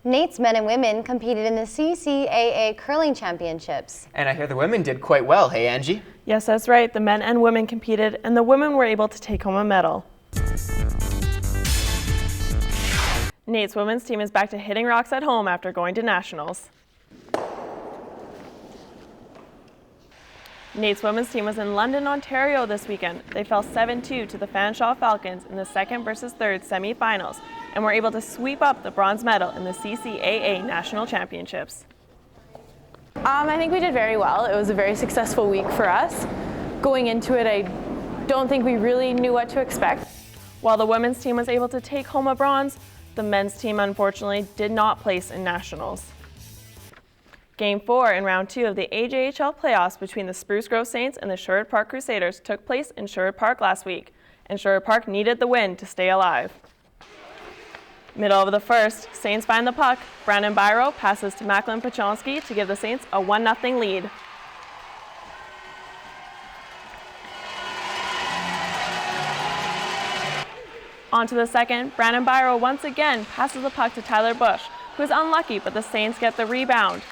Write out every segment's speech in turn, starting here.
NAIT's men and women competed in the CCAA curling championships. And I hear the women did quite well, hey Angie? Yes, that's right. The men and women competed, and the women were able to take home a medal. NAIT's women's team is back to hitting rocks at home after going to nationals. NAIT's women's team was in London, Ontario this weekend. They fell 7-2 to the Fanshawe Falcons in the second versus third semi-finals and were able to sweep up the bronze medal in the CCAA National Championships. I think we did very well. It was a very successful week for us. Going into it, I don't think we really knew what to expect. While the women's team was able to take home a bronze, the men's team unfortunately did not place in nationals. Game 4 in round 2 of the AJHL playoffs between the Spruce Grove Saints and the Sherwood Park Crusaders took place in Sherwood Park last week, and Sherwood Park needed the win to stay alive. Middle of the first, Saints find the puck. Brandon Byro passes to Macklin Pachonsky to give the Saints a 1-0 lead. On to the second, Brandon Byro once again passes the puck to Tyler Bush, who is unlucky, but the Saints get the rebound.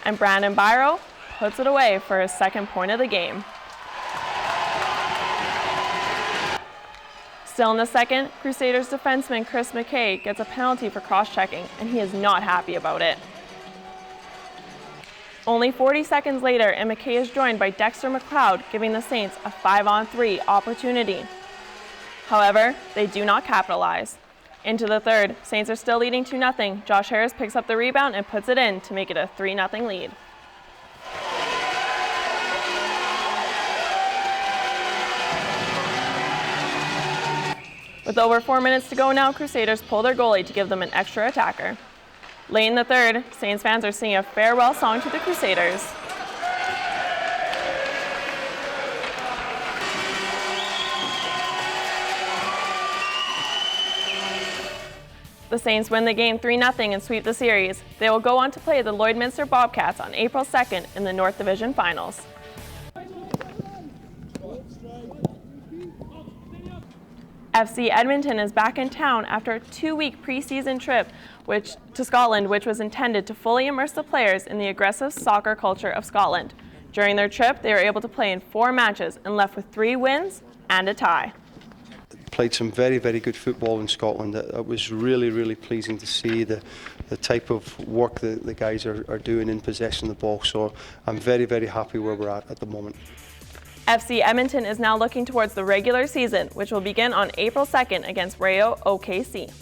And Brandon Byro puts it away for his second point of the game. Still in the second, Crusaders defenseman Chris McKay gets a penalty for cross-checking, and he is not happy about it. Only 40 seconds later, and McKay is joined by Dexter McLeod, giving the Saints a 5-on-3 opportunity. However, they do not capitalize. Into the third, Saints are still leading 2-0. Josh Harris picks up the rebound and puts it in to make it a 3-0 lead. With over 4 minutes to go now, Crusaders pull their goalie to give them an extra attacker. Late in the third, Saints fans are singing a farewell song to the Crusaders. The Saints win the game 3-0 and sweep the series. They will go on to play the Lloydminster Bobcats on April 2nd in the North Division Finals. FC Edmonton is back in town after a 2-week preseason trip to Scotland, which was intended to fully immerse the players in the aggressive soccer culture of Scotland. During their trip, they were able to play in 4 matches and left with 3 wins and a tie. Played some very, very good football in Scotland. It was really, really pleasing to see the type of work that the guys are doing in possession of the ball. So I'm very, very happy where we're at the moment. FC Edmonton is now looking towards the regular season, which will begin on April 2nd against Rayo OKC.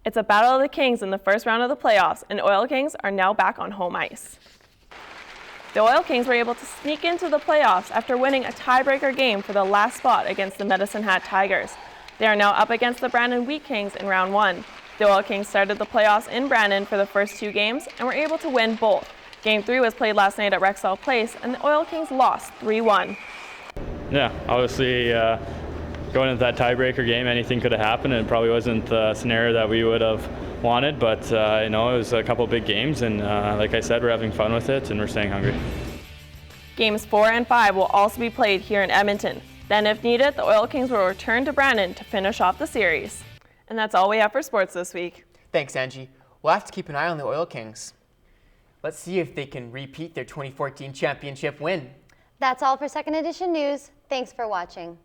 It's a battle of the Kings in the first round of the playoffs, and Oil Kings are now back on home ice. The Oil Kings were able to sneak into the playoffs after winning a tiebreaker game for the last spot against the Medicine Hat Tigers. They are now up against the Brandon Wheat Kings in round 1. The Oil Kings started the playoffs in Brandon for the first 2 games and were able to win both. Game 3 was played last night at Rexall Place, and the Oil Kings lost 3-1. Yeah, obviously going into that tiebreaker game, anything could have happened, and it probably wasn't the scenario that we would have wanted, but it was a couple big games, and like I said, we're having fun with it and we're staying hungry. Games 4 and 5 will also be played here in Edmonton. Then, if needed, the Oil Kings will return to Brandon to finish off the series. And that's all we have for sports this week. Thanks, Angie. We'll have to keep an eye on the Oil Kings. Let's see if they can repeat their 2014 championship win. That's all for Second Edition News. Thanks for watching.